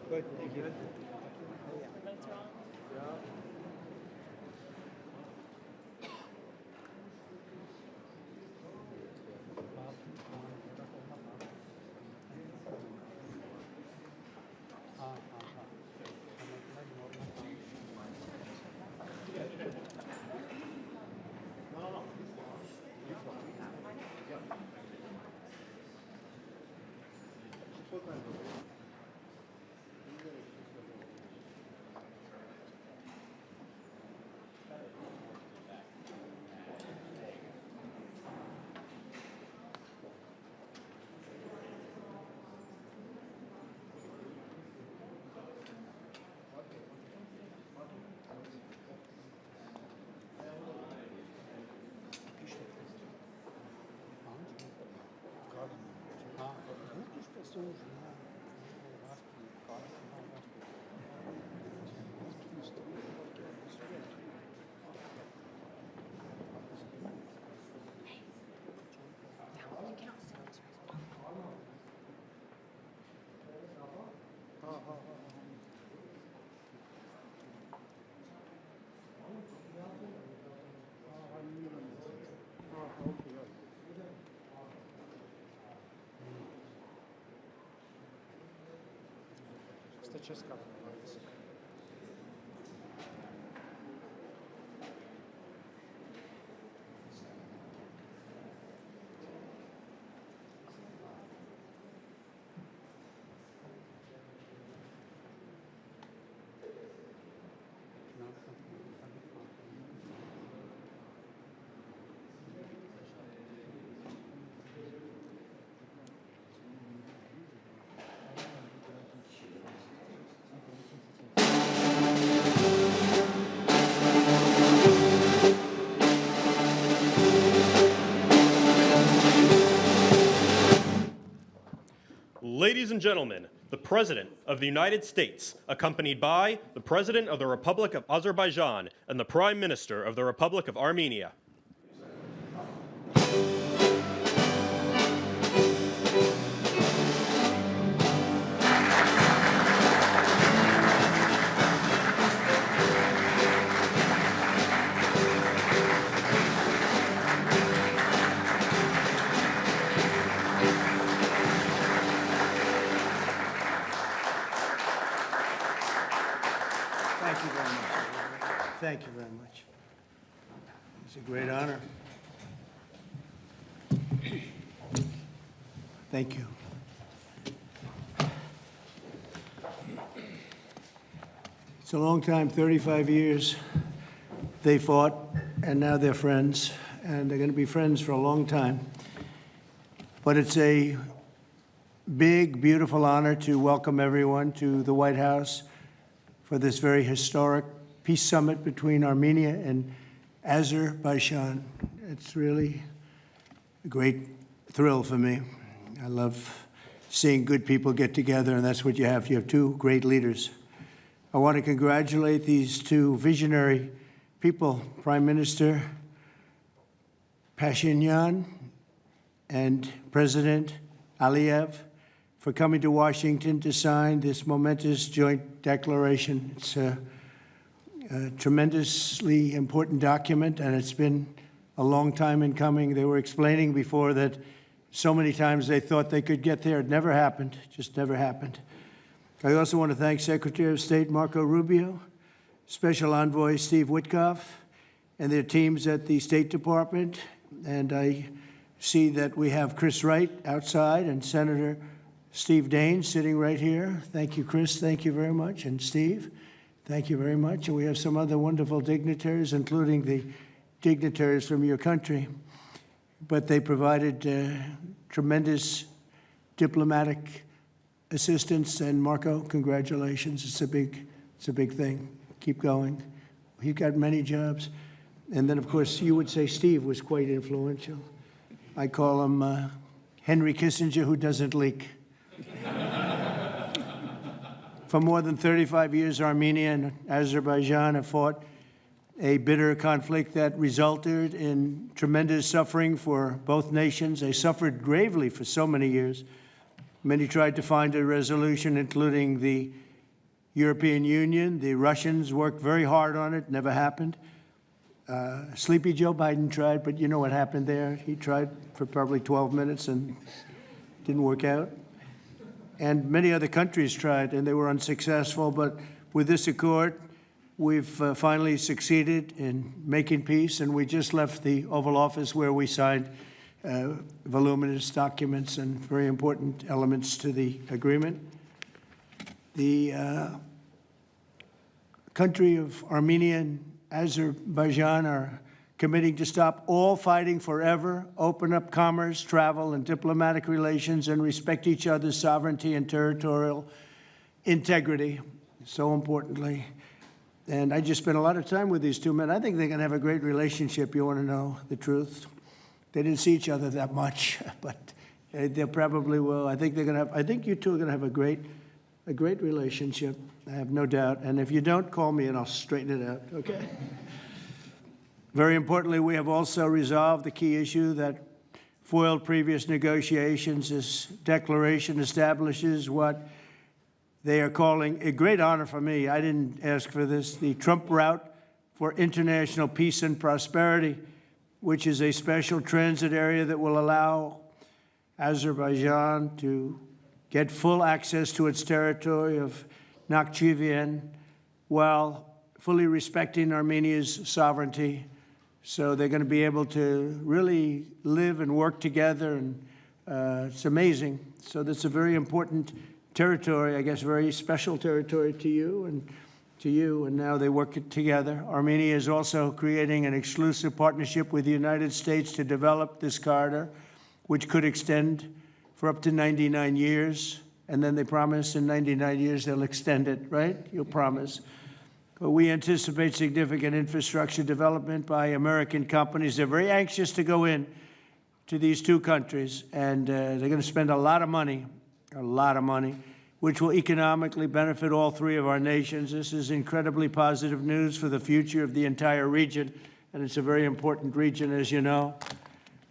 Good, thank you. Ladies and gentlemen, the President of the United States, accompanied by the President of the Republic of Azerbaijan and the Prime Minister of the Republic of Armenia. Thank you very much. It's a great honor. Thank you. It's a long time, 35 years. They fought, and now they're friends, and they're going to be friends for a long time. But it's a big, beautiful honor to welcome everyone to the White House for this very historic peace summit between Armenia and Azerbaijan. It's really a great thrill for me. I love seeing good people get together, and that's what you have. You have two great leaders. I want to congratulate these two visionary people, Prime Minister Pashinyan and President Aliyev, for coming to Washington to sign this momentous joint declaration. It's a tremendously important document, and it's been a long time in coming. They were explaining before that so many times they thought they could get there. It never happened, just never happened. I also want to thank Secretary of State Marco Rubio, Special Envoy Steve Witkoff, and their teams at the State Department. And I see that we have Chris Wright outside and Senator Steve Daines sitting right here. Thank you, Chris. Thank you very much. And Steve, thank you very much. And we have some other wonderful dignitaries, including the dignitaries from your country. But they provided tremendous diplomatic assistance. And Marco, congratulations. It's a big thing. Keep going. He's got many jobs. And then, of course, you would say Steve was quite influential. I call him Henry Kissinger, who doesn't leak. For more than 35 years, Armenia and Azerbaijan have fought a bitter conflict that resulted in tremendous suffering for both nations. They suffered gravely for so many years. Many tried to find a resolution, including the European Union. The Russians worked very hard on it, never happened. Sleepy Joe Biden tried, but you know what happened there. He tried for probably 12 minutes and didn't work out. And many other countries tried, and they were unsuccessful. But with this accord, we've finally succeeded in making peace, and we just left the Oval Office where we signed voluminous documents and very important elements to the agreement. The country of Armenia and Azerbaijan are committing to stop all fighting forever, open up commerce, travel, and diplomatic relations, and respect each other's sovereignty and territorial integrity, so importantly. And I just spent a lot of time with these two men. I think they're going to have a great relationship. You want to know the truth? They didn't see each other that much, but they probably will. I think they're going to have. I think you two are going to have a great relationship. I have no doubt. And if you don't, call me and I'll straighten it out. Okay. Very importantly, we have also resolved the key issue that foiled previous negotiations. This declaration establishes what they are calling a great honor for me. I didn't ask for this. The Trump route for international peace and prosperity, which is a special transit area that will allow Azerbaijan to get full access to its territory of Nakhchivan while fully respecting Armenia's sovereignty. So they're going to be able to really live and work together, and it's amazing. So that's a very important territory, I guess, very special territory to you, and now they work together. Armenia is also creating an exclusive partnership with the United States to develop this corridor, which could extend for up to 99 years. And then they promise in 99 years they'll extend it, right? You'll promise. But we anticipate significant infrastructure development by American companies. They're very anxious to go in to these two countries, and they're going to spend a lot of money, which will economically benefit all three of our nations. This is incredibly positive news for the future of the entire region, and it's a very important region, as you know.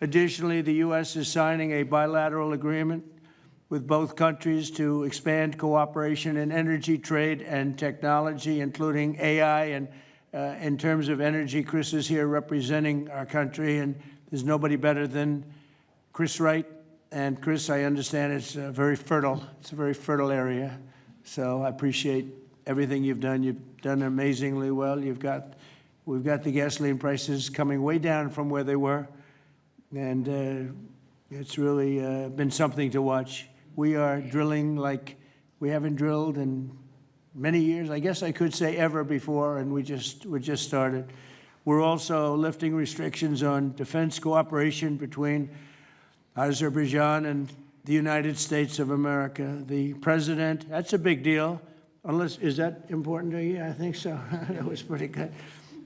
Additionally, the U.S. is signing a bilateral agreement with both countries to expand cooperation in energy, trade, and technology, including AI. And in terms of energy, Chris is here representing our country, and there's nobody better than Chris Wright. And Chris, I understand it's very fertile. It's a very fertile area. So I appreciate everything you've done. You've done amazingly well. We've got the gasoline prices coming way down from where they were, and it's really been something to watch. We are drilling like we haven't drilled in many years. I guess I could say ever before, and we just started. We're also lifting restrictions on defense cooperation between Azerbaijan and the United States of America. The president, that's a big deal. Is that important to you? I think so. That was pretty good.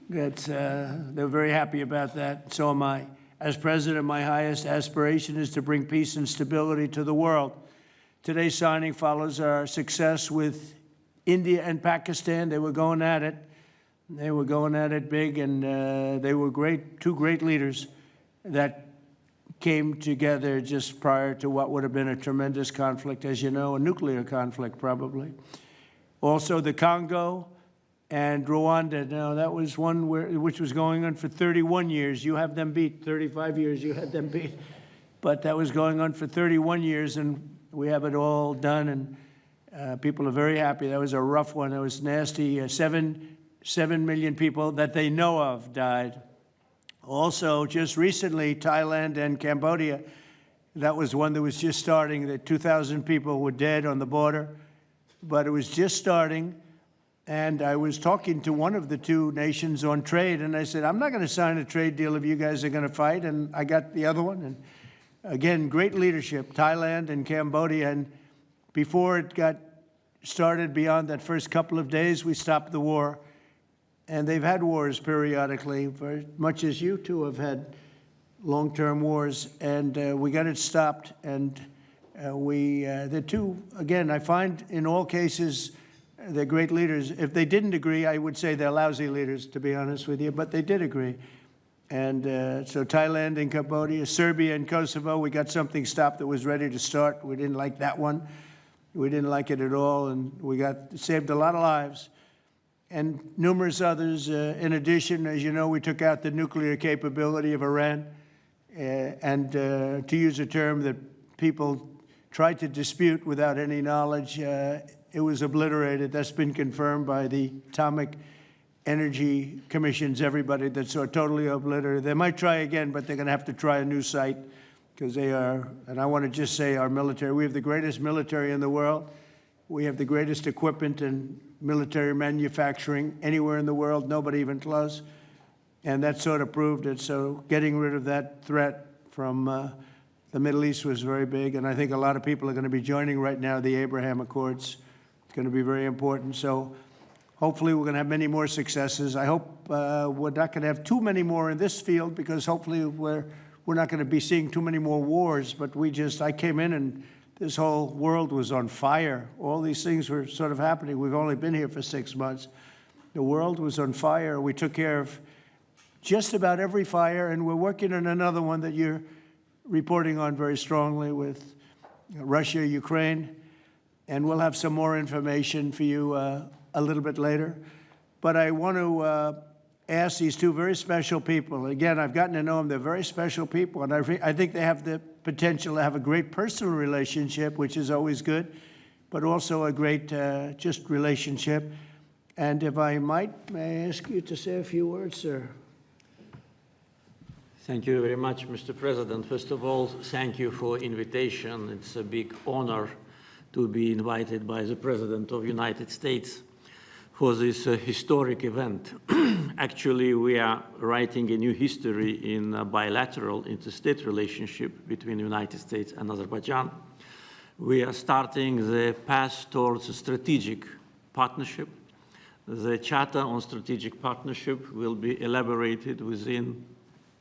They're very happy about that. So am I. As president, my highest aspiration is to bring peace and stability to the world. Today's signing follows our success with India and Pakistan. They were going at it. They were going at it big, and they were two great leaders that came together just prior to what would have been a tremendous conflict, as you know, a nuclear conflict probably. Also, the Congo and Rwanda. Now, that was one which was going on for 31 years. You have them beat. 35 years, you had them beat. But that was going on for 31 years, and we have it all done. People are very happy. That was a rough one. That was nasty. 7 million people that they know of died. Also, just recently, Thailand and Cambodia, that was one that was just starting. That 2,000 people were dead on the border, but it was just starting. And I was talking to one of the two nations on trade, and I said, I'm not going to sign a trade deal if you guys are going to fight. And I got the other one. And again, great leadership, Thailand and Cambodia. And before it got started, beyond that first couple of days, we stopped the war. And they've had wars periodically, very much as you two have had long-term wars. And we got it stopped. And the two, again, I find in all cases, they're great leaders. If they didn't agree, I would say they're lousy leaders, to be honest with you, but they did agree. And so Thailand and Cambodia, Serbia and Kosovo, we got something stopped that was ready to start. We didn't like that one. We didn't like it at all, and we saved a lot of lives. And numerous others. In addition, as you know, we took out the nuclear capability of Iran. And to use a term that people tried to dispute without any knowledge, it was obliterated. That's been confirmed by the Atomic Energy Commissions, everybody, that's totally obliterated. They might try again, but they're going to have to try a new site because they are, and I want to just say our military, we have the greatest military in the world. We have the greatest equipment and military manufacturing anywhere in the world, nobody even close. And that sort of proved it. So getting rid of that threat from the Middle East was very big. And I think a lot of people are going to be joining right now the Abraham Accords. It's going to be very important. So hopefully we're going to have many more successes. I hope we're not going to have too many more in this field because hopefully we're not going to be seeing too many more wars. But I came in and this whole world was on fire. All these things were sort of happening. We've only been here for 6 months. The world was on fire. We took care of just about every fire, and we're working on another one that you're reporting on very strongly with Russia, Ukraine, and we'll have some more information for you a little bit later. But I want to ask these two very special people. Again, I've gotten to know them. They're very special people, and I think they have the potential to have a great personal relationship, which is always good, but also a great just relationship. And if I might, may I ask you to say a few words, sir? Thank you very much, Mr. President. First of all, thank you for invitation. It's a big honor to be invited by the President of the United States for this historic event. Actually, we are writing a new history in a bilateral interstate relationship between the United States and Azerbaijan. We are starting the path towards a strategic partnership. The Charter on Strategic Partnership will be elaborated within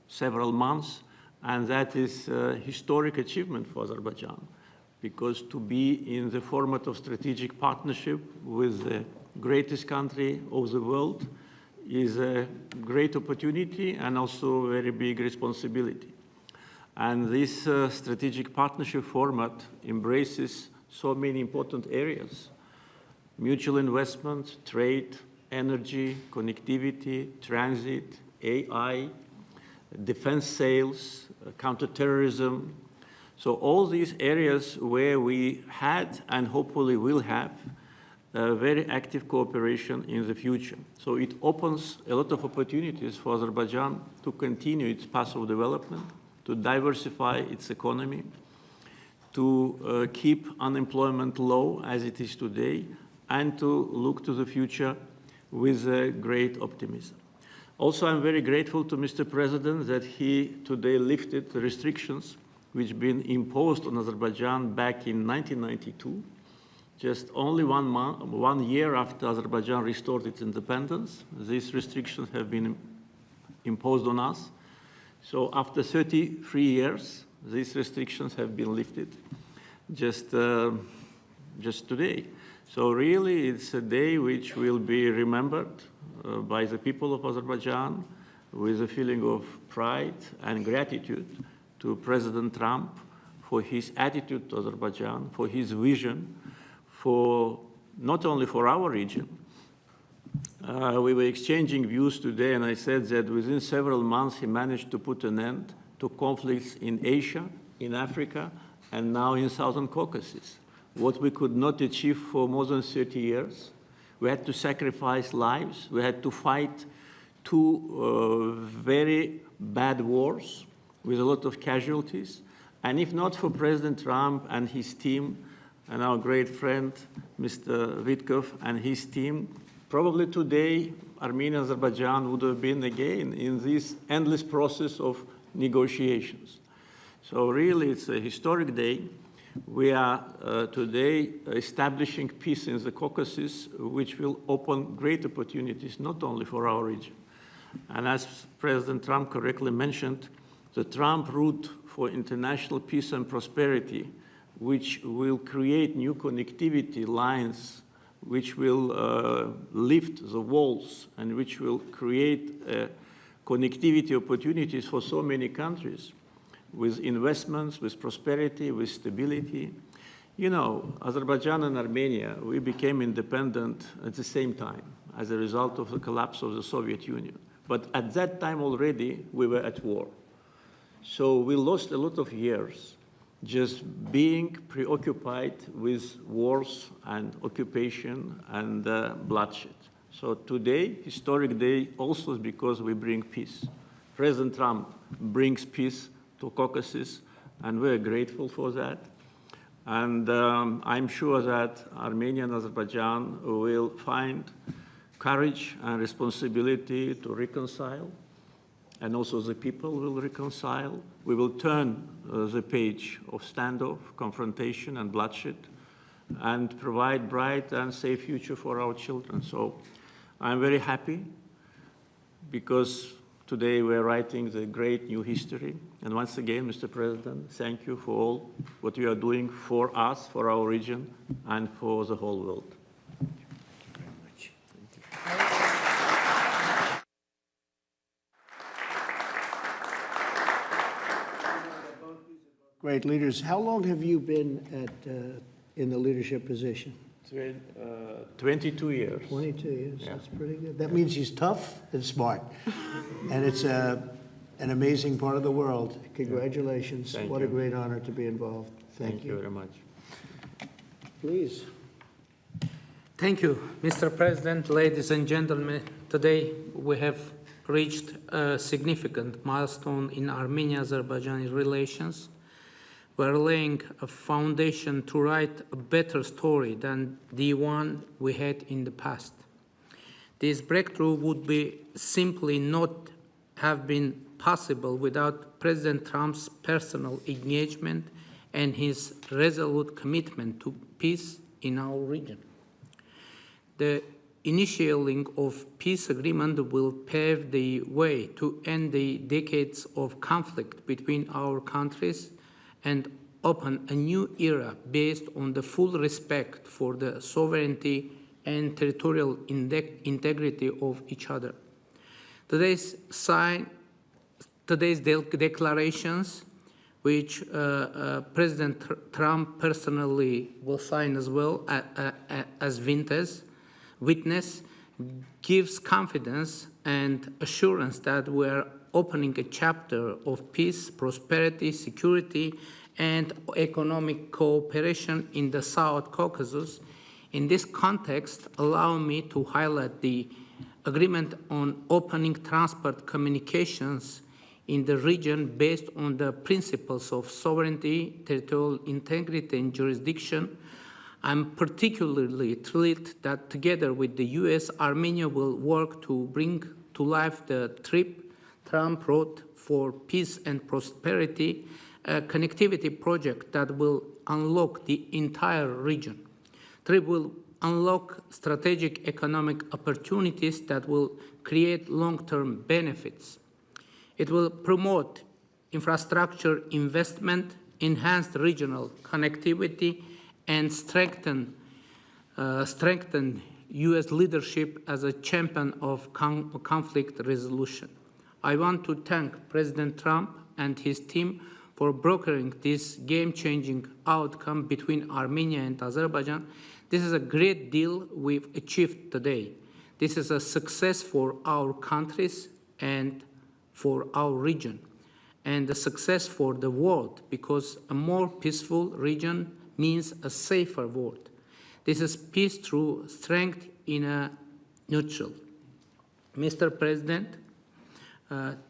several months, and that is a historic achievement for Azerbaijan, because to be in the format of strategic partnership with the greatest country of the world is a great opportunity and also a very big responsibility. And this strategic partnership format embraces so many important areas: mutual investment, trade, energy, connectivity, transit, AI, defense sales, counterterrorism. So all these areas where we had and hopefully will have very active cooperation in the future. So it opens a lot of opportunities for Azerbaijan to continue its path of development, to diversify its economy, to keep unemployment low as it is today, and to look to the future with great optimism. Also, I'm very grateful to Mr. President that he today lifted the restrictions which have been imposed on Azerbaijan back in 1992, just only 1 year after Azerbaijan restored its independence. These restrictions have been imposed on us. So after 33 years, these restrictions have been lifted just today. So really, it's a day which will be remembered by the people of Azerbaijan with a feeling of pride and gratitude to President Trump for his attitude to Azerbaijan, for his vision, for not only for our region. We were exchanging views today, and I said that within several months he managed to put an end to conflicts in Asia, in Africa, and now in Southern Caucasus. what we could not achieve for more than 30 years. We had to sacrifice lives. We had to fight two very bad wars with a lot of casualties. And if not for President Trump and his team, and our great friend, Mr. Witkov and his team, probably today, Armenia and Azerbaijan would have been again in this endless process of negotiations. So really, it's a historic day. We are today establishing peace in the Caucasus, which will open great opportunities, not only for our region. And as President Trump correctly mentioned, the Trump route for international peace and prosperity, which will create new connectivity lines, which will lift the walls, and which will create connectivity opportunities for so many countries, with investments, with prosperity, with stability. You know, Azerbaijan and Armenia, we became independent at the same time as a result of the collapse of the Soviet Union. But at that time already, we were at war. So we lost a lot of years just being preoccupied with wars and occupation and bloodshed. So today, historic day, also because we bring peace. President Trump brings peace to Caucasus, and we're grateful for that. And I'm sure that Armenia and Azerbaijan will find courage and responsibility to reconcile, and also the people will reconcile. We will turn the page of standoff, confrontation, and bloodshed, and provide bright and safe future for our children. So I'm very happy because today we're writing the great new history. And once again, Mr. President, thank you for all what you are doing for us, for our region, and for the whole world. Great leaders. How long have you been in the leadership position? 22 years. 22 years. Yeah. That's pretty good. That means he's tough and smart. And it's an amazing part of the world. Congratulations. Thank What you. a great honor to be involved. Thank you very much. Please. Thank you, Mr. President, ladies and gentlemen. Today we have reached a significant milestone in Armenia-Azerbaijani relations. We're laying a foundation to write a better story than the one we had in the past. This breakthrough would be simply not have been possible without President Trump's personal engagement and his resolute commitment to peace in our region. The initiating of peace agreement will pave the way to end the decades of conflict between our countries and open a new era based on the full respect for the sovereignty and territorial integrity of each other. Today's declarations, which President Trump personally will sign as well as witness, gives confidence and assurance that we are opening a chapter of peace, prosperity, security, and economic cooperation in the South Caucasus. In this context, allow me to highlight the agreement on opening transport communications in the region based on the principles of sovereignty, territorial integrity, and jurisdiction. I'm particularly thrilled that together with the US, Armenia will work to bring to life the TRIP, Trump Road for Peace and Prosperity, a connectivity project that will unlock the entire region. TRIP will unlock strategic economic opportunities that will create long-term benefits. It will promote infrastructure investment, enhance regional connectivity, and strengthen U.S. leadership as a champion of conflict resolution. I want to thank President Trump and his team for brokering this game-changing outcome between Armenia and Azerbaijan. This is a great deal we've achieved today. This is a success for our countries and for our region, and a success for the world, because a more peaceful region means a safer world. This is peace through strength in a neutral. Mr. President,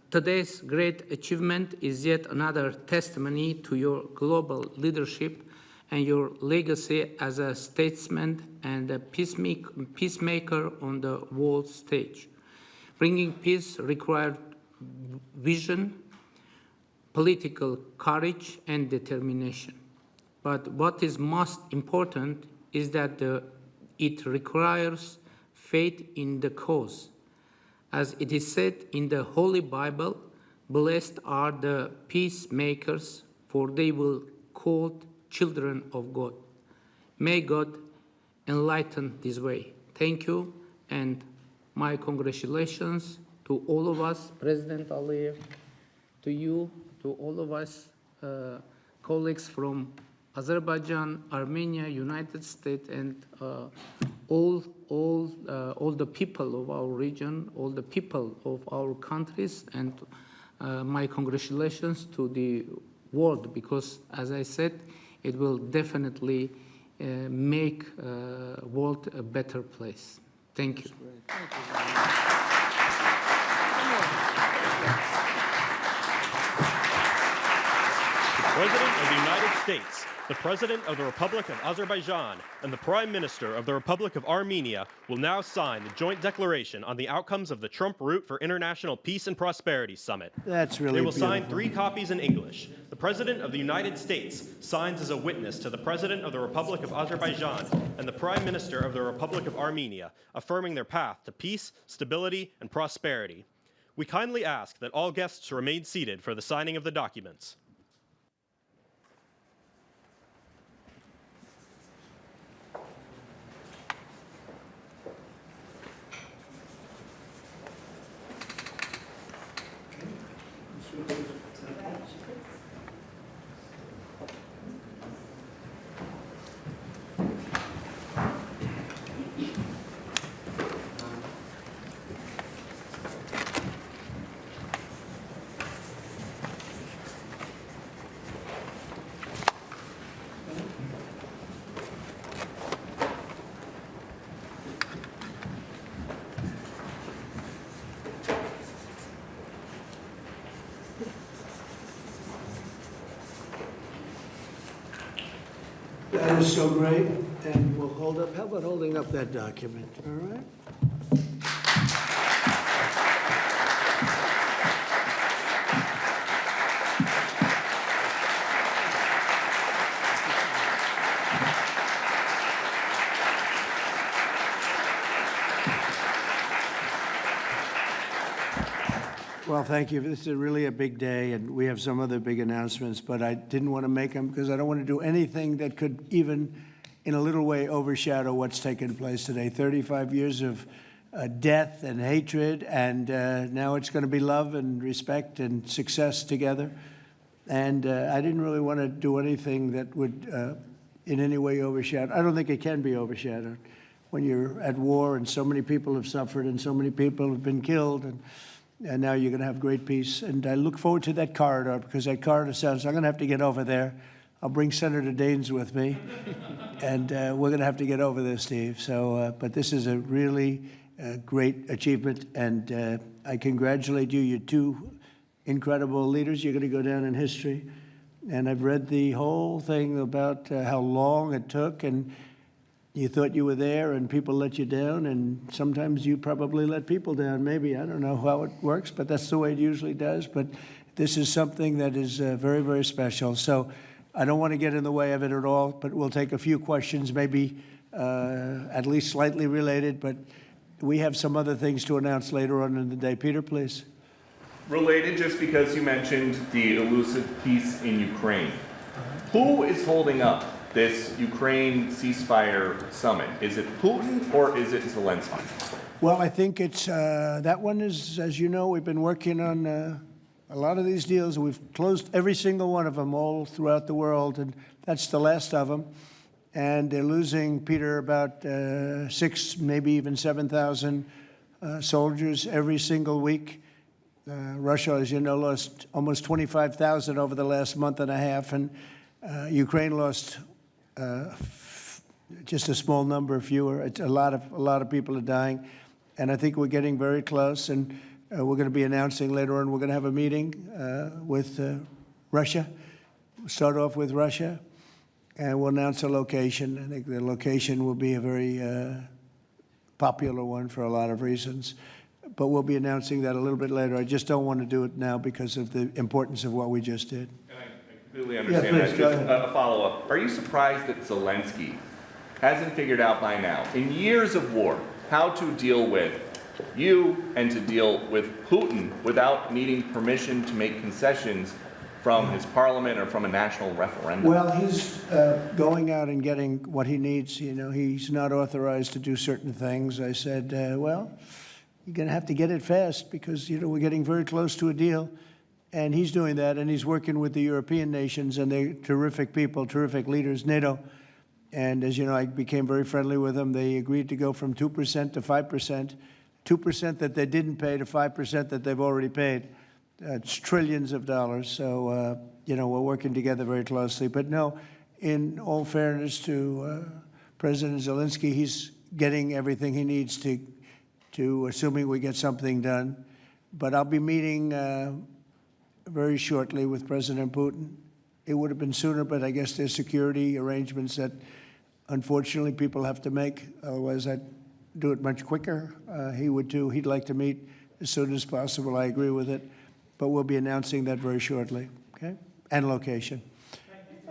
today's great achievement is yet another testimony to your global leadership and your legacy as a statesman and a peacemaker on the world stage. Bringing peace required vision, political courage, and determination. But what is most important is that it requires faith in the cause. As it is said in the Holy Bible, blessed are the peacemakers, for they will be called children of God. May God enlighten this way. Thank you, and my congratulations to all of us, President Aliyev, to you, to all of us, colleagues from Azerbaijan, Armenia, United States, and all the people of our region, all the people of our countries, and my congratulations to the world, because, as I said, it will definitely make world a better place. Thank you. President of the United States, the President of the Republic of Azerbaijan, and the Prime Minister of the Republic of Armenia will now sign the joint declaration on the outcomes of the Trump Route for International Peace and Prosperity Summit. That's really They will beautiful. sign 3 copies in English. The President of the United States signs as a witness to the President of the Republic of Azerbaijan and the Prime Minister of the Republic of Armenia, affirming their path to peace, stability, and prosperity. We kindly ask that all guests remain seated for the signing of the documents. That is so great, and we'll hold up, how about holding up that document, all right? Well, thank you. This is really a big day, and we have some other big announcements, but I didn't want to make them because I don't want to do anything that could even, in a little way, overshadow what's taken place today. 35 years of death and hatred, and now it's going to be love and respect and success together. And I didn't really want to do anything that would in any way overshadow. I don't think it can be overshadowed when you're at war and so many people have suffered and so many people have been killed, and now you're going to have great peace. And I look forward to that corridor, because that corridor sounds, I'm going to have to get over there. I'll bring Senator Daines with me, and we're going to have to get over there, Steve. So, but this is a really great achievement, and I congratulate you. You're 2 incredible leaders. You're going to go down in history. And I've read the whole thing about how long it took, and you thought you were there and people let you down, and sometimes you probably let people down, maybe. I don't know how it works, but that's the way it usually does. But this is something that is very, very special. So I don't want to get in the way of it at all, but we'll take a few questions, maybe at least slightly related, but we have some other things to announce later on in the day. Peter, please. Related, just because you mentioned the elusive peace in Ukraine. Who is holding up this Ukraine ceasefire summit? Is it Putin or is it Zelensky? Well, I think it's, that one is, as you know, we've been working on a lot of these deals. We've closed every single one of them all throughout the world, and that's the last of them. And they're losing, Peter, about 6,000, maybe even 7,000 soldiers every single week. Russia, as you know, lost almost 25,000 over the last month and a half, and Ukraine lost just a small number fewer. It's a lot of people are dying, and I think we're getting very close. And we're going to be announcing later on. We're going to have a meeting with Russia. We'll start off with Russia, and we'll announce a location. I think the location will be a very popular one for a lot of reasons. But we'll be announcing that a little bit later. I just don't want to do it now because of the importance of what we just did. I completely understand please, that. go Just ahead. a follow-up. Are you surprised that Zelensky hasn't figured out by now, in years of war, how to deal with you and to deal with Putin without needing permission to make concessions from his parliament or from a national referendum? Well, he's going out and getting what he needs. You know, he's not authorized to do certain things. I said, well, you're going to have to get it fast because, you know, we're getting very close to a deal. And he's doing that, and he's working with the European nations, and they're terrific people, terrific leaders, NATO. And as you know, I became very friendly with them. They agreed to go from 2% to 5%, 2% that they didn't pay to 5% that they've already paid. It's trillions of dollars. So, you know, we're working together very closely. But no, in all fairness to President Zelensky, he's getting everything he needs to assuming we get something done. But I'll be meeting very shortly with President Putin. It would have been sooner, but I guess there's security arrangements that, unfortunately, people have to make. Otherwise, I'd do it much quicker. He would too. He'd like to meet as soon as possible. I agree with it. But we'll be announcing that very shortly, okay? And location.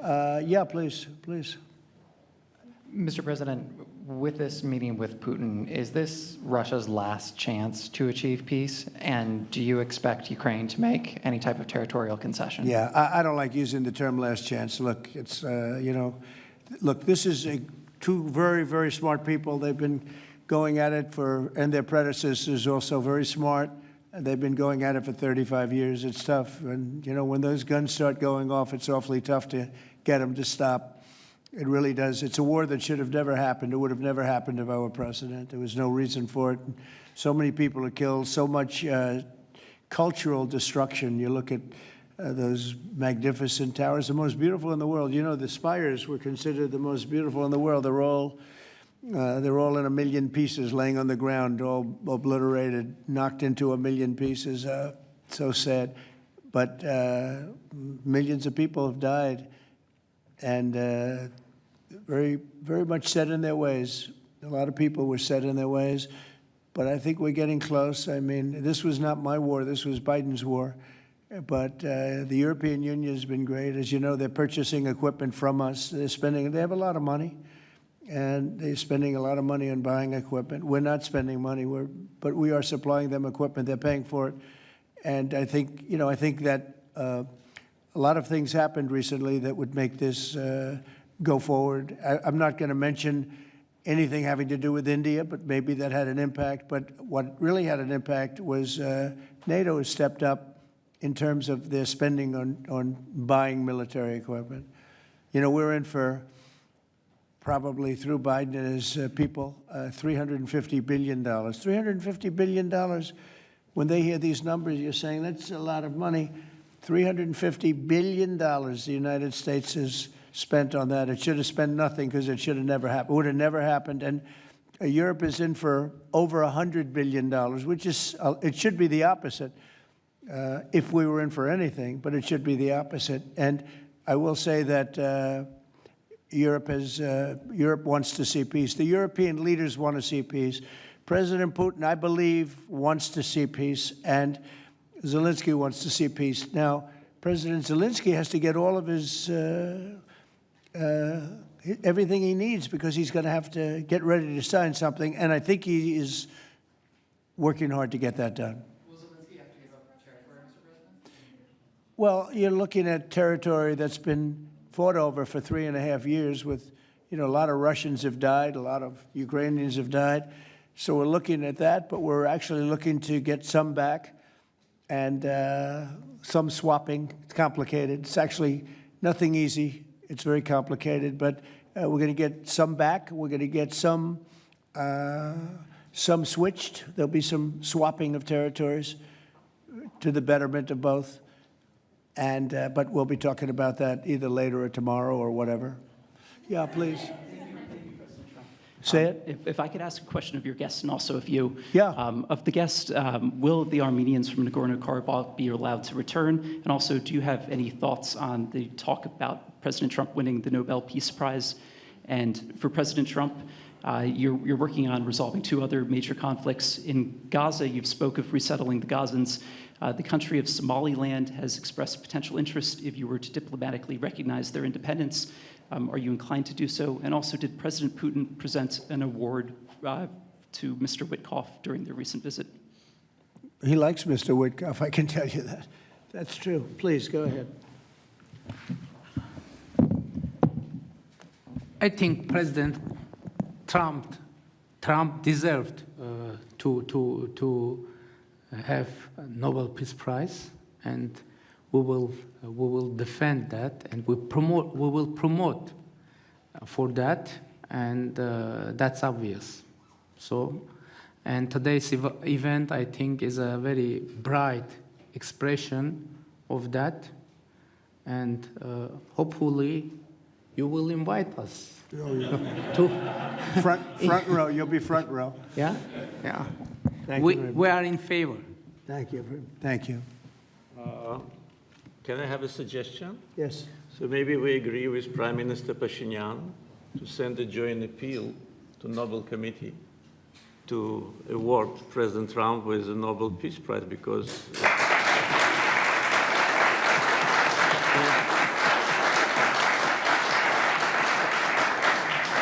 Yeah, please. Mr. President, with this meeting with Putin, is this Russia's last chance to achieve peace? And do you expect Ukraine to make any type of territorial concession? Yeah, I don't like using the term last chance. Look, it's, you know, look, this is two very, very smart people. They've been going at it and their predecessors also very smart. They've been going at it for 35 years. It's tough. And, you know, when those guns start going off, it's awfully tough to get them to stop. It really does. It's a war that should have never happened. It would have never happened if I were president. There was no reason for it. So many people are killed, so much cultural destruction. You look at those magnificent towers, the most beautiful in the world. You know, the spires were considered the most beautiful in the world. They're all in a million pieces, laying on the ground, all obliterated, knocked into a million pieces. So sad. But millions of people have died. And very, very much set in their ways. A lot of people were set in their ways, but I think we're getting close. I mean, this was not my war. This was Biden's war. But the European Union has been great. As you know, they're purchasing equipment from us. They have a lot of money, and they're spending a lot of money on buying equipment. We're not spending money, but we are supplying them equipment. They're paying for it. And I think, you know, I think that a lot of things happened recently that would make this go forward. I'm not going to mention anything having to do with India, but maybe that had an impact. But what really had an impact was NATO has stepped up in terms of their spending on buying military equipment. You know, we're in for probably through Biden and his people, $350 billion. $350 billion. When they hear these numbers, you're saying that's a lot of money. $350 billion the United States has spent on that. It should have spent nothing because it should have never happened. It would have never happened. And Europe is in for over $100 billion, which is, it should be the opposite if we were in for anything, but it should be the opposite. And I will say that Europe wants to see peace. The European leaders want to see peace. President Putin, I believe, wants to see peace, and Zelensky wants to see peace. Now, President Zelensky has to get all of his everything he needs because he's going to have to get ready to sign something, and I think he is working hard to get that done. Will Zelensky have to give up territory, Mr. President? Well, you're looking at territory that's been fought over for 3.5 years with, you know, a lot of Russians have died, a lot of Ukrainians have died. So we're looking at that, but we're actually looking to get some back. And some swapping. It's complicated. It's actually nothing easy. It's very complicated, but we're going to get some back. We're going to get some switched. There'll be some swapping of territories to the betterment of both. And but we'll be talking about that either later or tomorrow or whatever. Yeah, please. Say it. If I could ask a question of your guests and also of you. Yeah. Of the guests, will the Armenians from Nagorno-Karabakh be allowed to return? And also, do you have any thoughts on the talk about President Trump winning the Nobel Peace Prize? And for President Trump, you're working on resolving 2 other major conflicts. In Gaza, you've spoke of resettling the Gazans. The country of Somaliland has expressed potential interest if you were to diplomatically recognize their independence. Are you inclined to do so? And also, did President Putin present an award to Mr. Witkoff during their recent visit? He likes Mr. Witkoff, I can tell you that. That's true. Please, go ahead. I think President Trump deserved to have a Nobel Peace Prize, and we will defend that, and we will promote for that, and that's obvious. So, and today's event, I think, is a very bright expression of that, and hopefully you will invite us to Front row, you'll be front row. yeah. Thank you very much. We are in favor. Thank you. Thank you. Can I have a suggestion? Yes. So maybe we agree with Prime Minister Pashinyan to send a joint appeal to Nobel Committee to award President Trump with the Nobel Peace Prize, because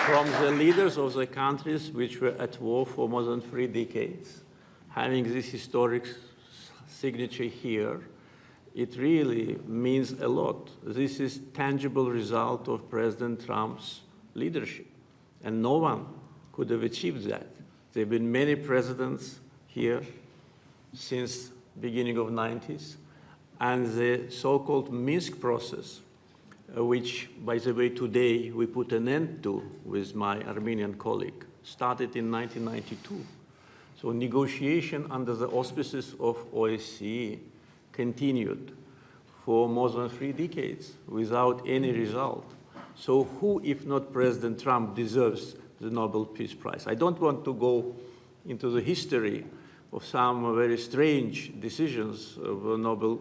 from the leaders of the countries which were at war for more than 3 decades, having this historic signature here, it really means a lot. This is tangible result of President Trump's leadership, and no one could have achieved that. There have been many presidents here since beginning of 90s, and the so-called Minsk process, which, by the way, today we put an end to with my Armenian colleague, started in 1992. So negotiation under the auspices of OSCE continued for more than 3 decades without any result. So who, if not President Trump, deserves the Nobel Peace Prize? I don't want to go into the history of some very strange decisions of the Nobel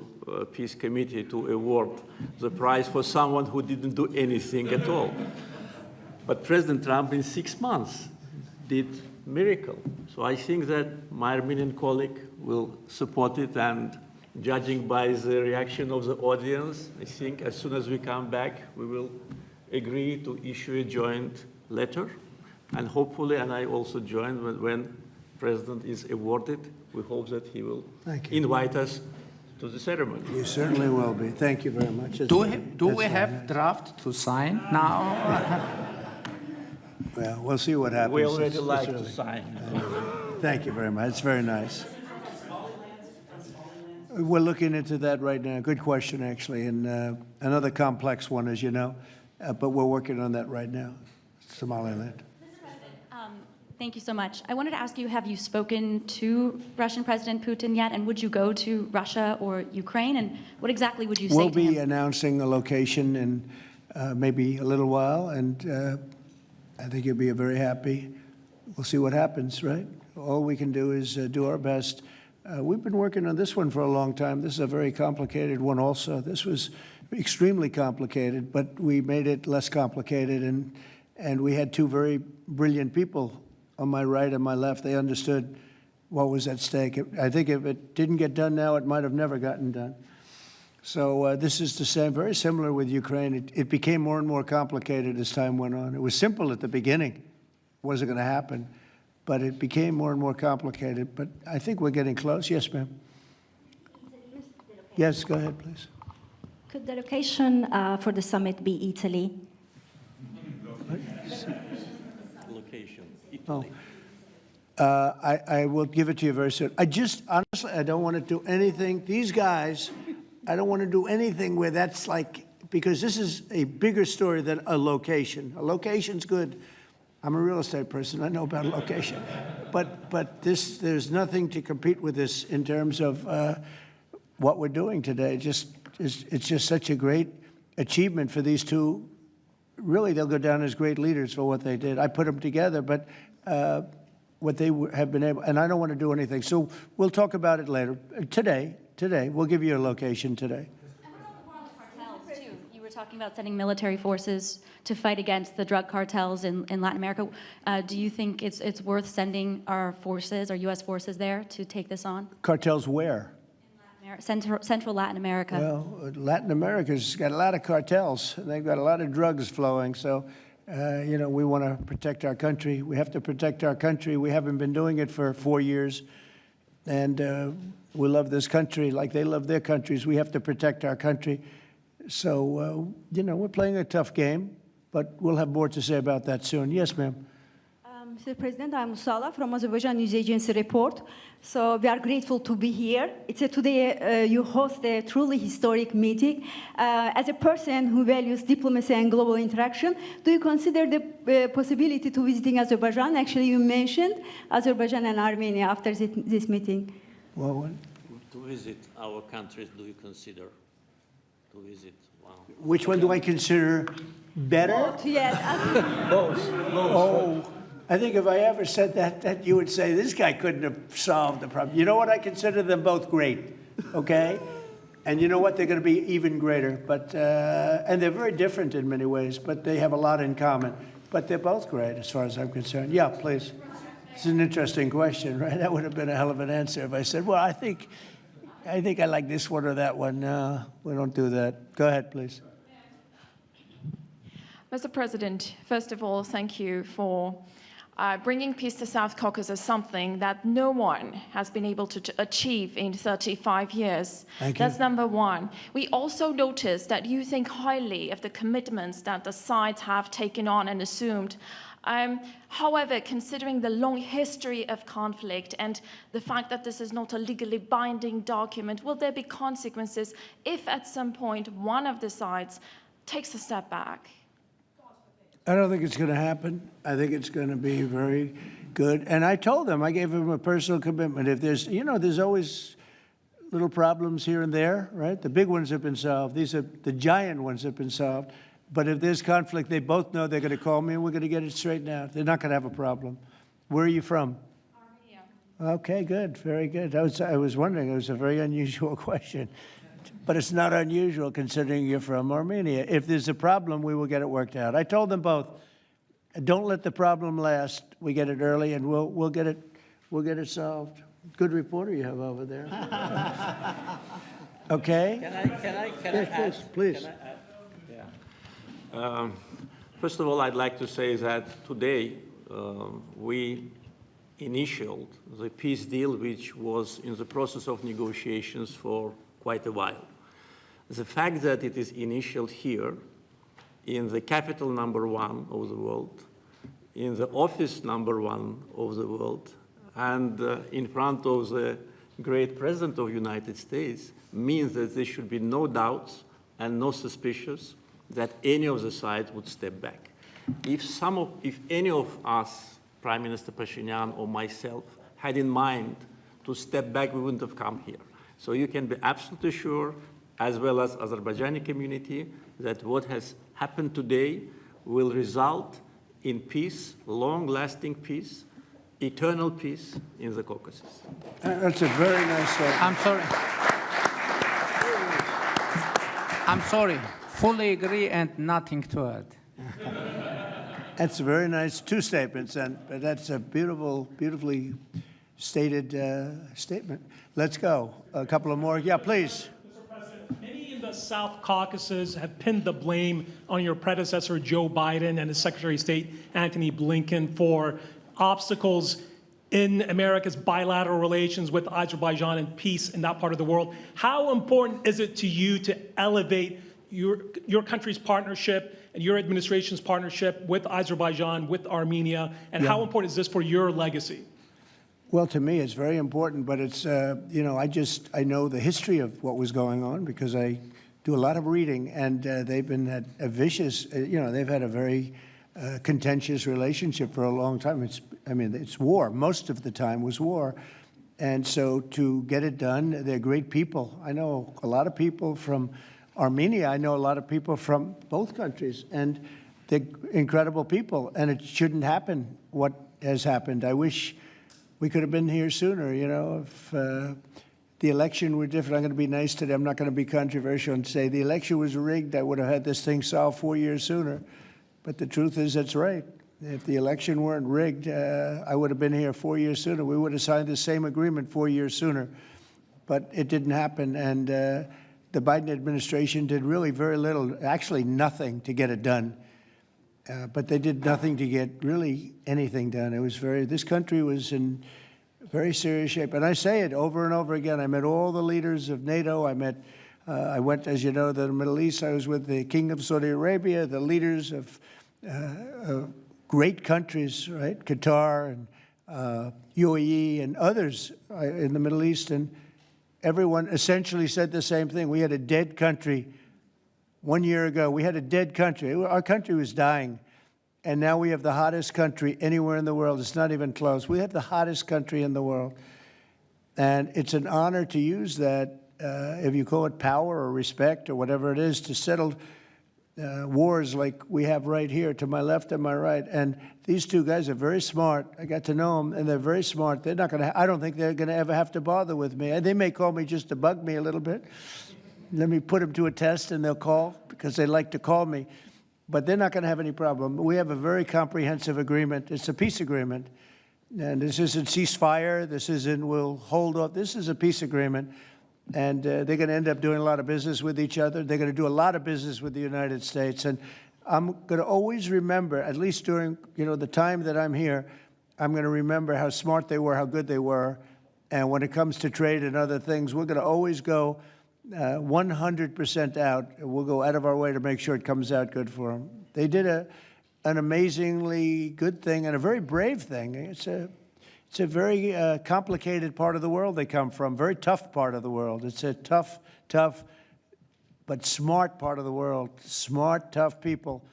Peace Committee to award the prize for someone who didn't do anything at all. But President Trump, in 6 months, did miracle. So I think that my Armenian colleague will support it, and judging by the reaction of the audience, I think as soon as we come back, we will agree to issue a joint letter. And hopefully, and I also join when President is awarded, we hope that he will invite us to the ceremony. You certainly will be. Thank you very much. Do we have draft to sign now? Well, we'll see what happens. We already It's like early. to sign. Thank you very much. It's very nice. We're looking into that right now. Good question, actually, and another complex one, as you know, but we're working on that right now, Somaliland. Thank you so much. I wanted to ask you, have you spoken to Russian President Putin yet? And would you go to Russia or Ukraine? And what exactly would you say We'll to him? be announcing a location in maybe a little while, and I think you'll be very happy. We'll see what happens, right? All we can do is do our best. We've been working on this one for a long time. This is a very complicated one also. This was extremely complicated, but we made it less complicated, and we had 2 very brilliant people on my right and my left. They understood what was at stake. I think if it didn't get done now, it might have never gotten done. So this is the same, very similar with Ukraine. It became more and more complicated as time went on. It was simple at the beginning. It wasn't going to happen. But it became more and more complicated. But I think we're getting close. Yes, ma'am. Yes, go ahead, please. Could the location for the summit be Italy? Location, Oh. Italy. I will give it to you very soon. Honestly, I don't want to do anything. These guys, I don't want to do anything where that's like, because this is a bigger story than a location. A location's good. I'm a real estate person. I know about location. But there's nothing to compete with this in terms of what we're doing today. It's just such a great achievement for these 2 really, they'll go down as great leaders for what they did. I put them together, but what they have been able, and I don't want to do anything. So we'll talk about it later. Today, we'll give you a location today. Cartels, too. You were talking about sending military forces to fight against the drug cartels in Latin America. Do you think it's worth sending our forces, our U.S. forces there to take this on? Cartels where? Central Latin America. Well, Latin America's got a lot of cartels. They've got a lot of drugs flowing. So, you know, we want to protect our country. We have to protect our country. We haven't been doing it for 4 years. And we love this country like they love their countries. We have to protect our country. So, you know, we're playing a tough game, but we'll have more to say about that soon. Yes, ma'am. Mr. President, I'm Musala from Azerbaijan News Agency Report. So we are grateful to be here. Today you host a truly historic meeting. As a person who values diplomacy and global interaction, do you consider the possibility to visiting Azerbaijan? Actually, you mentioned Azerbaijan and Armenia after this meeting. Well, To visit our countries, do you consider to visit? Wow. which one do I consider better? Both, yes. Both. Oh, I think if I ever said that you would say, this guy couldn't have solved the problem. You know what? I consider them both great, okay? And you know what? They're going to be even greater. But and they're very different in many ways, but they have a lot in common. But they're both great as far as I'm concerned. Yeah, please. It's an interesting question, right? That would have been a hell of an answer if I said, well, I think I like this one or that one. No, we don't do that. Go ahead, please. Mr. President, first of all, thank you for bringing peace to South Caucasus, something that no one has been able to achieve in 35 years. Thank you. That's number one. We also noticed that you think highly of the commitments that the sides have taken on and assumed. However, considering the long history of conflict and the fact that this is not a legally binding document, will there be consequences if at some point one of the sides takes a step back? I don't think it's going to happen. I think it's going to be very good. And I told them, I gave them a personal commitment. If there's, you know, there's always little problems here and there, right? The big ones have been solved. These are the giant ones have been solved. But if there's conflict, they both know they're going to call me and we're going to get it straightened out. They're not going to have a problem. Where are you from? Armenia. Okay, good. Very good. I was wondering. It was a very unusual question. But it's not unusual considering you're from Armenia. If there's a problem, we will get it worked out. I told them both, don't let the problem last. We get it early and we'll get it solved. Good reporter you have over there. Okay? Can I yes, please. Can I add? Yeah. First of all, I'd like to say that today we initialed the peace deal, which was in the process of negotiations for quite a while. The fact that it is initialed here, in the capital #1 of the world, in the office #1 of the world, and in front of the great President of the United States, means that there should be no doubts and no suspicions that any of the sides would step back. If any of us, Prime Minister Pashinyan or myself, had in mind to step back, we wouldn't have come here. So you can be absolutely sure, as well as Azerbaijani community, that what has happened today will result in peace, long-lasting peace, eternal peace in the Caucasus. That's a very nice statement. I'm sorry. Fully agree and nothing to add. That's a very nice two statements, but that's a beautifully stated statement. Let's go. A couple of more. Yeah, please. Mr. President, many in the South Caucasus have pinned the blame on your predecessor, Joe Biden, and his Secretary of State, Antony Blinken, for obstacles in America's bilateral relations with Azerbaijan and peace in that part of the world. How important is it to you to elevate your country's partnership and your administration's partnership with Azerbaijan, with Armenia, and how important is this for your legacy? Well, to me, it's very important, but it's, you know, I know the history of what was going on because I do a lot of reading, and they've been at a vicious, you know, they've had a very contentious relationship for a long time. It's war. Most of the time was war. And so to get it done, they're great people. I know a lot of people from Armenia. I know a lot of people from both countries. And they're incredible people, and it shouldn't happen what has happened. I wish we could have been here sooner, you know, if the election were different. I'm going to be nice today. I'm not going to be controversial and say the election was rigged. I would have had this thing solved 4 years sooner. But the truth is, that's right. If the election weren't rigged, I would have been here 4 years sooner. We would have signed the same agreement 4 years sooner. But it didn't happen, and the Biden administration did really very little, actually nothing, to get it done. But they did nothing to get really anything done. It was this country was in very serious shape. And I say it over and over again. I met all the leaders of NATO. I went, as you know, to the Middle East. I was with the King of Saudi Arabia, the leaders of great countries, right? Qatar and UAE and others in the Middle East. And everyone essentially said the same thing. We had a dead country 1 year ago. We had a dead country. Our country was dying. And now we have the hottest country anywhere in the world. It's not even close. We have the hottest country in the world. And it's an honor to use that, if you call it power or respect or whatever it is, to settle wars like we have right here to my left and my right. And these two guys are very smart. I got to know them, and they're very smart. They're not going to, I don't think they're going to ever have to bother with me. They may call me just to bug me a little bit. Let me put them to a test, and they'll call because they like to call me. But they're not going to have any problem. We have a very comprehensive agreement. It's a peace agreement. And this isn't ceasefire. This isn't we'll hold off. This is a peace agreement. And they're going to end up doing a lot of business with each other. They're going to do a lot of business with the United States. And I'm going to always remember, at least during the time that I'm here, I'm going to remember how smart they were, how good they were. And when it comes to trade and other things, we're going to always go 100% out. We'll go out of our way to make sure it comes out good for them. They did an amazingly good thing and a very brave thing. It's a very complicated part of the world they come from, very tough part of the world. It's a tough, but smart part of the world. Smart, tough people,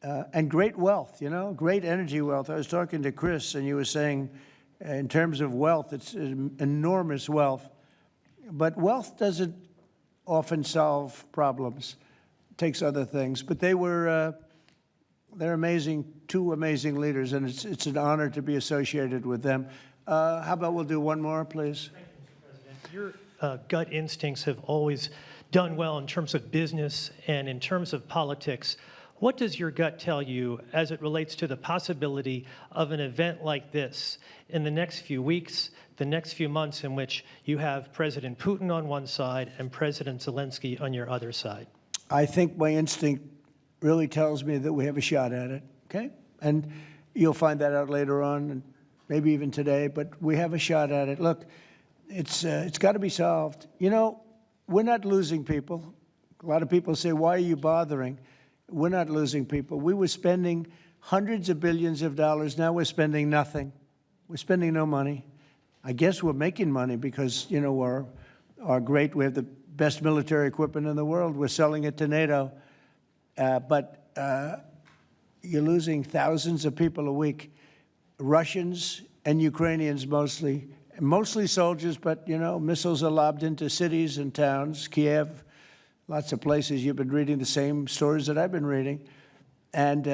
and great wealth, great energy wealth. I was talking to Chris, and you were saying, in terms of wealth, it's enormous wealth. But wealth doesn't often solve problems. It takes other things. But they're amazing, two amazing leaders, and it's an honor to be associated with them. How about we'll do one more, please? Thank you, Mr. President. Your gut instincts have always done well in terms of business and in terms of politics. What does your gut tell you as it relates to the possibility of an event like this in the next few weeks, the next few months, in which you have President Putin on one side and President Zelensky on your other side? I think my instinct really tells me that we have a shot at it, okay? And you'll find that out later on, and maybe even today, but we have a shot at it. Look, it's got to be solved. We're not losing people. A lot of people say, why are you bothering? We're not losing people. We were spending hundreds of billions of dollars. Now we're spending nothing. We're spending no money. I guess we're making money because, we have the best military equipment in the world. We're selling it to NATO. But you're losing thousands of people a week, Russians and Ukrainians mostly soldiers, but, missiles are lobbed into cities and towns, Kiev, lots of places. You've been reading the same stories that I've been reading. And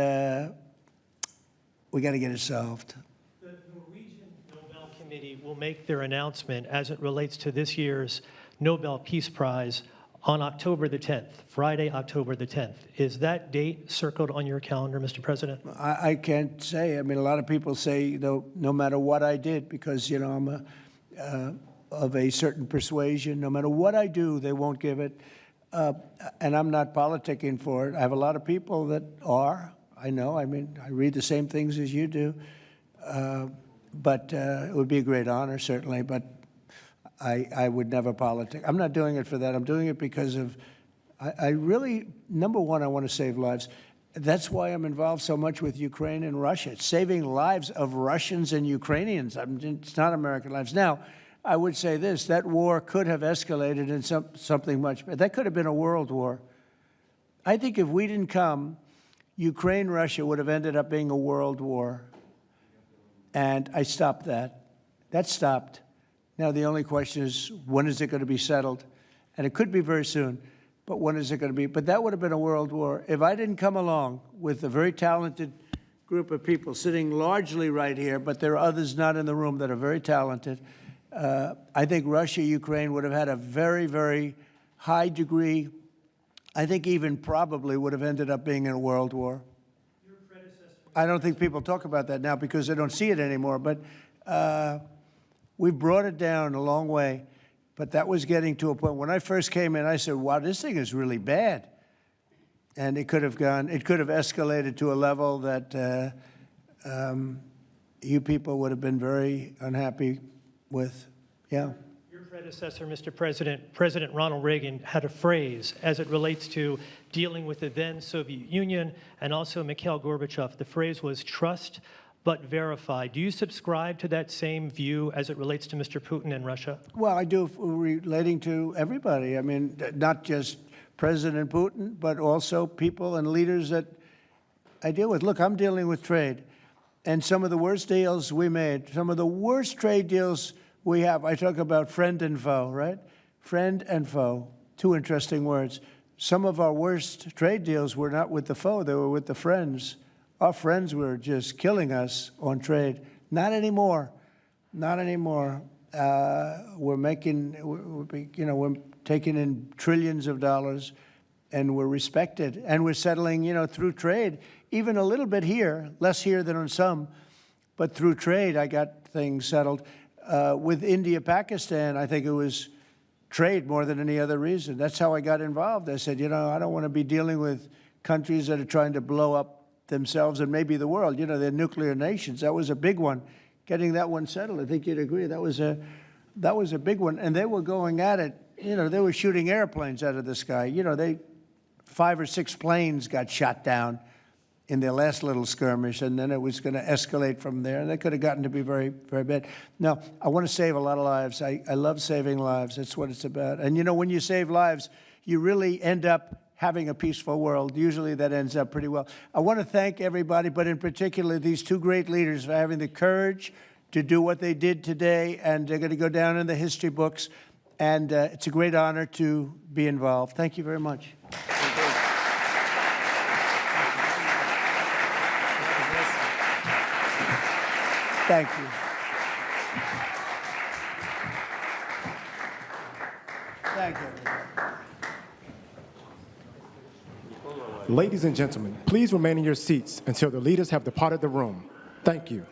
we got to get it solved. The Norwegian Nobel Committee will make their announcement as it relates to this year's Nobel Peace Prize on October the 10th, Friday, October the 10th. Is that date circled on your calendar, Mr. President? I can't say. I mean, a lot of people say, no matter what I did, because, I'm of a certain persuasion, no matter what I do, they won't give it. And I'm not politicking for it. I have a lot of people that are. I know. I mean, I read the same things as you do. But it would be a great honor, certainly. But I would never politic. I'm not doing it for that. I'm doing it because of, I really, number one, I want to save lives. That's why I'm involved so much with Ukraine and Russia. It's saving lives of Russians and Ukrainians. It's not American lives. Now, I would say this, that war could have escalated in something much better. That could have been a world war. I think if we didn't come, Ukraine-Russia would have ended up being a world war. And I stopped that. That stopped. Now, the only question is, when is it going to be settled? And it could be very soon. but when is it going to be? But that would have been a world war. If I didn't come along with a very talented group of people sitting largely right here, but there are others not in the room that are very talented, I think Russia, Ukraine would have had a very, very high degree, I think even probably would have ended up being in a world war. I don't think people talk about that now because they don't see it anymore, but we brought it down a long way. But that was getting to a point. When I first came in, I said, wow, this thing is really bad. And it could have escalated to a level that you people would have been very unhappy with. Yeah. Your predecessor, Mr. President, President Ronald Reagan, had a phrase as it relates to dealing with the then Soviet Union and also Mikhail Gorbachev. The phrase was trust but verify. Do you subscribe to that same view as it relates to Mr. Putin and Russia? Well, I do, relating to everybody. I mean, not just President Putin, but also people and leaders that I deal with. Look, I'm dealing with trade. And some of the worst deals we made, some of the worst trade deals we have, I talk about friend and foe, right? Friend and foe, two interesting words. Some of our worst trade deals were not with the foe, they were with the friends. Our friends were just killing us on trade. Not anymore. Not anymore. We're taking in trillions of dollars, and we're respected. And we're settling, through trade, even a little bit here, less here than on some, but through trade, I got things settled. With India, Pakistan, I think it was trade more than any other reason. That's how I got involved. I said, I don't want to be dealing with countries that are trying to blow up themselves and maybe the world. They're nuclear nations. That was a big one. Getting that one settled, I think you'd agree, that was a big one. And they were going at it, they were shooting airplanes out of the sky. 5 or 6 planes got shot down in their last little skirmish, and then it was going to escalate from there. And that could have gotten to be very, very bad. No, I want to save a lot of lives. I love saving lives. That's what it's about. And when you save lives, you really end up having a peaceful world. Usually that ends up pretty well. I want to thank everybody, but in particular these two great leaders for having the courage to do what they did today, and they're going to go down in the history books, and it's a great honor to be involved. Thank you very much. Thank you. Thank you. Ladies and gentlemen, please remain in your seats until the leaders have departed the room. Thank you.